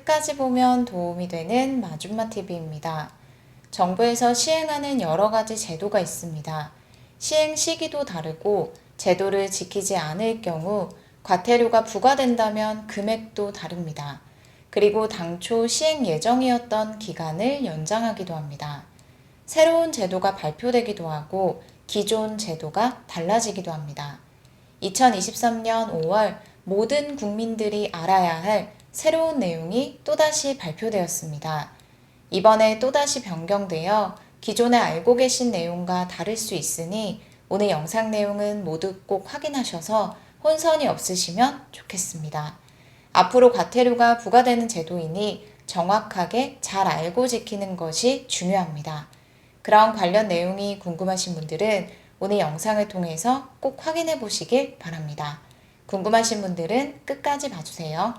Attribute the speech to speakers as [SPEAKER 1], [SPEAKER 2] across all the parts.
[SPEAKER 1] 끝까지 보면 도움이 되는 마줌마TV입니다. 정부에서 시행하는 여러 가지 제도가 있습니다. 시행 시기도 다르고 제도를 지키지 않을 경우 과태료가 부과된다면 금액도 다릅니다. 그리고 당초 시행 예정이었던 기간을 연장하기도 합니다. 새로운 제도가 발표되기도 하고 기존 제도가 달라지기도 합니다. 2023년 5월 모든 국민들이 알아야 할 새로운 내용이 또다시 발표되었습니다. 이번에 또다시 변경되어 기존에 알고 계신 내용과 다를 수 있으니 오늘 영상 내용은 모두 꼭 확인하셔서 혼선이 없으시면 좋겠습니다. 앞으로 과태료가 부과되는 제도이니 정확하게 잘 알고 지키는 것이 중요합니다. 그런 관련 내용이 궁금하신 분들은 오늘 영상을 통해서 꼭 확인해 보시길 바랍니다. 궁금하신 분들은 끝까지 봐주세요.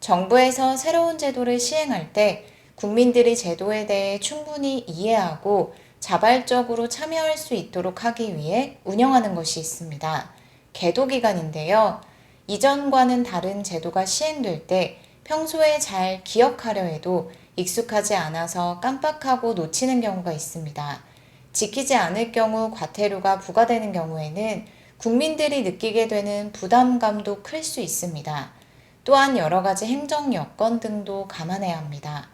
[SPEAKER 1] 정부에서 새로운 제도를 시행할 때 국민들이 제도에 대해 충분히 이해하고 자발적으로 참여할 수 있도록 하기 위해 운영하는 것이 있습니다. 계도기간인데요. 이전과는 다른 제도가 시행될 때 평소에 잘 기억하려 해도 익숙하지 않아서 깜빡하고 놓치는 경우가 있습니다. 지키지 않을 경우 과태료가 부과되는 경우에는 국민들이 느끼게 되는 부담감도 클 수 있습니다. 또한 여러 가지 행정 여건 등도 감안해야 합니다.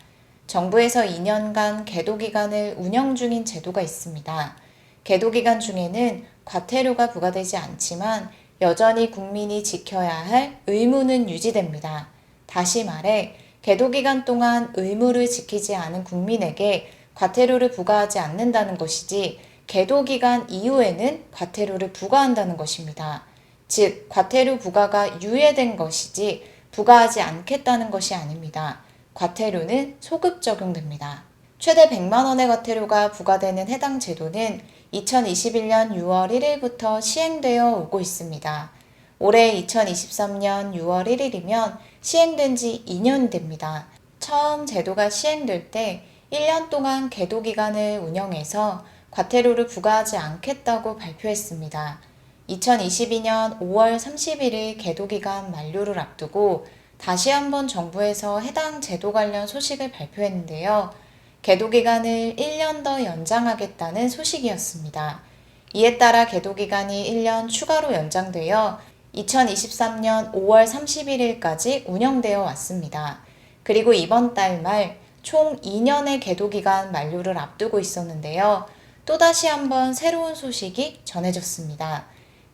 [SPEAKER 1] 정부에서 2년간 계도기간을 운영 중인 제도가 있습니다. 계도기간 중에는 과태료가 부과되지 않지만 여전히 국민이 지켜야 할 의무는 유지됩니다. 다시 말해 계도기간 동안 의무를 지키지 않은 국민에게 과태료를 부과하지 않는다는 것이지 계도기간 이후에는 과태료를 부과한다는 것입니다. 즉, 과태료 부과가 유예된 것이지 부과하지 않겠다는 것이 아닙니다. 과태료는 소급 적용됩니다. 최대 100만 원의 과태료가 부과되는 해당 제도는 2021년 6월 1일부터 시행되어 오고 있습니다. 올해 2023년 6월 1일이면 시행된 지 2년 됩니다. 처음 제도가 시행될 때 1년 동안 계도기간을 운영해서 과태료를 부과하지 않겠다고 발표했습니다. 2022년 5월 31일 계도기간 만료를 앞두고 다시 한번 정부에서 해당 제도 관련 소식을 발표했는데요. 계도기간을 1년 더 연장하겠다는 소식이었습니다. 이에 따라 계도기간이 1년 추가로 연장되어 2023년 5월 31일까지 운영되어 왔습니다. 그리고 이번 달 말 총 2년의 계도기간 만료를 앞두고 있었는데요. 또다시 한번 새로운 소식이 전해졌습니다.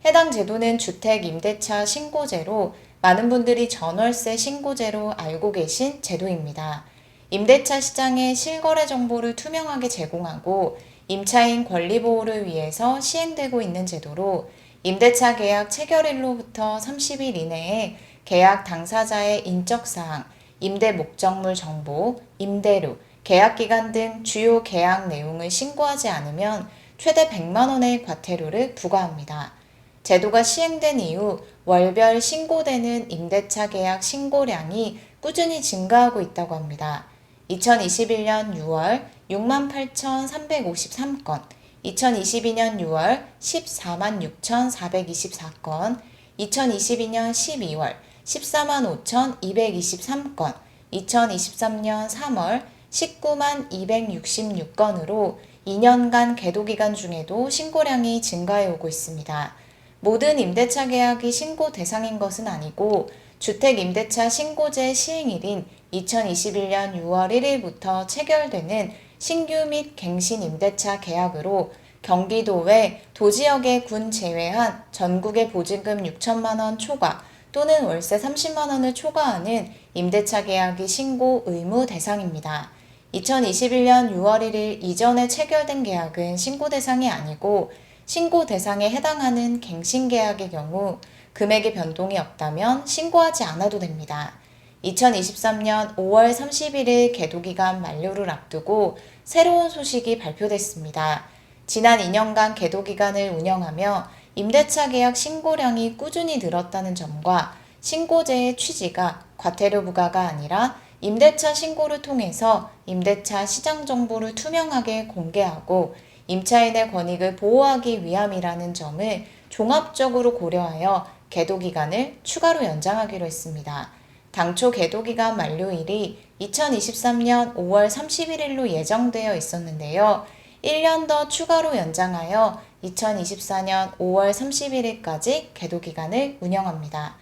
[SPEAKER 1] 해당 제도는 주택 임대차 신고제로 많은 분들이 전월세 신고제로 알고 계신 제도입니다. 임대차 시장의 실거래 정보를 투명하게 제공하고 임차인 권리 보호를 위해서 시행되고 있는 제도로 임대차 계약 체결일로부터 30일 이내에 계약 당사자의 인적사항, 임대 목적물 정보, 임대료, 계약기간 등 주요 계약 내용을 신고하지 않으면 최대 100만 원의 과태료를 부과합니다. 제도가 시행된 이후 월별 신고되는 임대차 계약 신고량이 꾸준히 증가하고 있다고 합니다. 2021년 6월 68,353건, 2022년 6월 146,424건, 2022년 12월 145,223건, 2023년 3월 192,266건으로 2년간 계도기간 중에도 신고량이 증가해 오고 있습니다. 모든 임대차 계약이 신고 대상인 것은 아니고 주택 임대차 신고제 시행일인 2021년 6월 1일부터 체결되는 신규 및 갱신 임대차 계약으로 경기도 외 도지역의 군 제외한 전국의 보증금 6천만 원 초과 또는 월세 30만 원을 초과하는 임대차 계약이 신고 의무 대상입니다. 2021년 6월 1일 이전에 체결된 계약은 신고 대상이 아니고 신고 대상에 해당하는 갱신 계약의 경우 금액의 변동이 없다면 신고하지 않아도 됩니다. 2023년 5월 31일 계도기간 만료를 앞두고 새로운 소식이 발표됐습니다. 지난 2년간 계도기간을 운영하며 임대차 계약 신고량이 꾸준히 늘었다는 점과 신고제의 취지가 과태료 부과가 아니라 임대차 신고를 통해서 임대차 시장 정보를 투명하게 공개하고 임차인의 권익을 보호하기 위함이라는 점을 종합적으로 고려하여 계도기간을 추가로 연장하기로 했습니다. 당초 계도기간 만료일이 2023년 5월 31일로 예정되어 있었는데요. 1년 더 추가로 연장하여 2024년 5월 31일까지 계도기간을 운영합니다.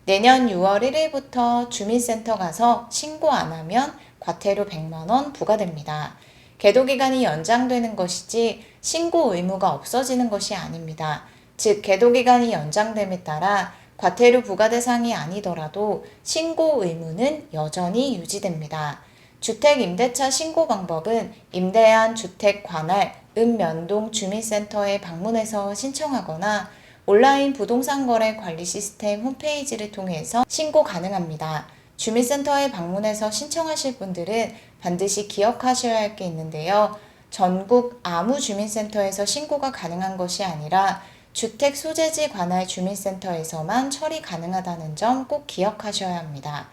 [SPEAKER 1] 내년 6월 1일부터 주민센터 가서 신고 안 하면 과태료 100만원 부과됩니다. 계도기간이 연장되는 것이지 신고 의무가 없어지는 것이 아닙니다. 즉, 계도기간이 연장됨에 따라 과태료 부과 대상이 아니더라도 신고 의무는 여전히 유지됩니다. 주택임대차 신고 방법은 임대한 주택 관할 읍면동 주민센터에 방문해서 신청하거나 온라인 부동산 거래 관리 시스템 홈페이지를 통해서 신고 가능합니다. 주민센터에 방문해서 신청하실 분들은 반드시 기억하셔야 할 게 있는데요. 전국 아무 주민센터에서 신고가 가능한 것이 아니라 주택 소재지 관할 주민센터에서만 처리 가능하다는 점 꼭 기억하셔야 합니다.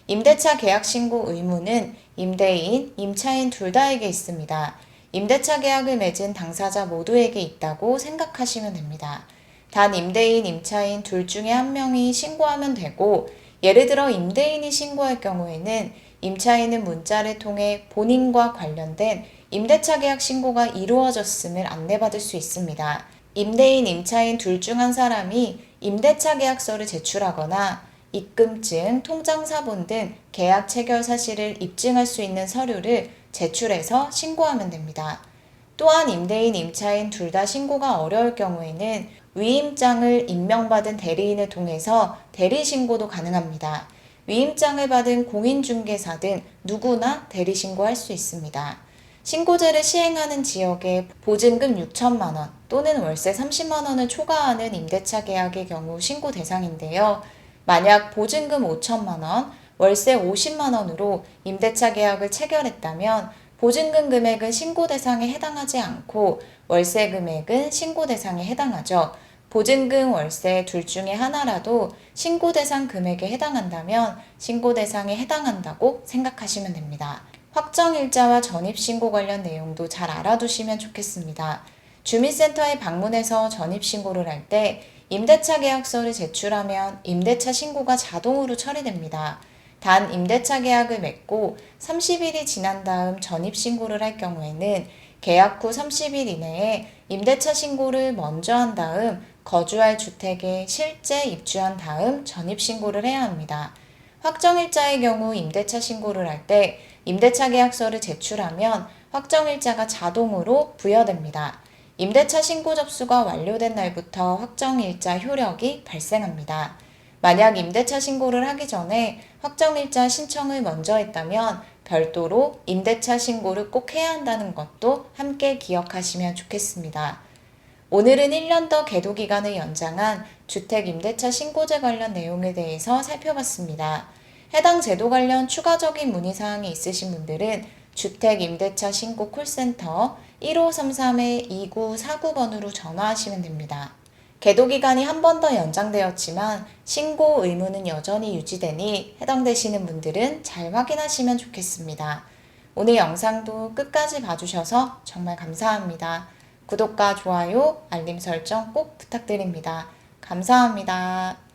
[SPEAKER 1] 임대차 계약 신고 의무는 임대인, 임차인 둘 다에게 있습니다. 임대차 계약을 맺은 당사자 모두에게 있다고 생각하시면 됩니다. 단 임대인, 임차인 둘 중에 한 명이 신고하면 되고, 예를 들어 임대인이 신고할 경우에는 임차인은 문자를 통해 본인과 관련된 임대차 계약 신고가 이루어졌음을 안내받을 수 있습니다. 임대인, 임차인 둘 중 한 사람이 임대차 계약서를 제출하거나 입금증, 통장사본 등 계약 체결 사실을 입증할 수 있는 서류를 제출해서 신고하면 됩니다. 또한 임대인, 임차인 둘 다 신고가 어려울 경우에는 위임장을 임명받은 대리인을 통해서 대리신고도 가능합니다. 위임장을 받은 공인중개사 등 누구나 대리신고할 수 있습니다. 신고제를 시행하는 지역에 보증금 6천만 원 또는 월세 30만 원을 초과하는 임대차 계약의 경우 신고 대상인데요. 만약 보증금 5천만 원, 월세 50만 원으로 임대차 계약을 체결했다면 보증금 금액은 신고 대상에 해당하지 않고 월세 금액은 신고 대상에 해당하죠. 보증금, 월세 둘 중에 하나라도 신고 대상 금액에 해당한다면 신고 대상에 해당한다고 생각하시면 됩니다. 확정일자와 전입신고 관련 내용도 잘 알아두시면 좋겠습니다. 주민센터에 방문해서 전입신고를 할 때 임대차 계약서를 제출하면 임대차 신고가 자동으로 처리됩니다. 단 임대차 계약을 맺고 30일이 지난 다음 전입신고를 할 경우에는 계약 후 30일 이내에 임대차 신고를 먼저 한 다음 거주할 주택에 실제 입주한 다음 전입신고를 해야 합니다. 확정일자의 경우 임대차 신고를 할 때 임대차 계약서를 제출하면 확정일자가 자동으로 부여됩니다. 임대차 신고 접수가 완료된 날부터 확정일자 효력이 발생합니다. 만약 임대차 신고를 하기 전에 확정일자 신청을 먼저 했다면 별도로 임대차 신고를 꼭 해야 한다는 것도 함께 기억하시면 좋겠습니다. 오늘은 1년 더 계도기간을 연장한 주택임대차 신고제 관련 내용에 대해서 살펴봤습니다. 해당 제도 관련 추가적인 문의사항이 있으신 분들은 주택임대차 신고 콜센터 1533-2949번으로 전화하시면 됩니다. 계도기간이 한 번 더 연장되었지만 신고 의무는 여전히 유지되니 해당되시는 분들은 잘 확인하시면 좋겠습니다. 오늘 영상도 끝까지 봐주셔서 정말 감사합니다. 구독과 좋아요, 알림 설정 꼭 부탁드립니다. 감사합니다.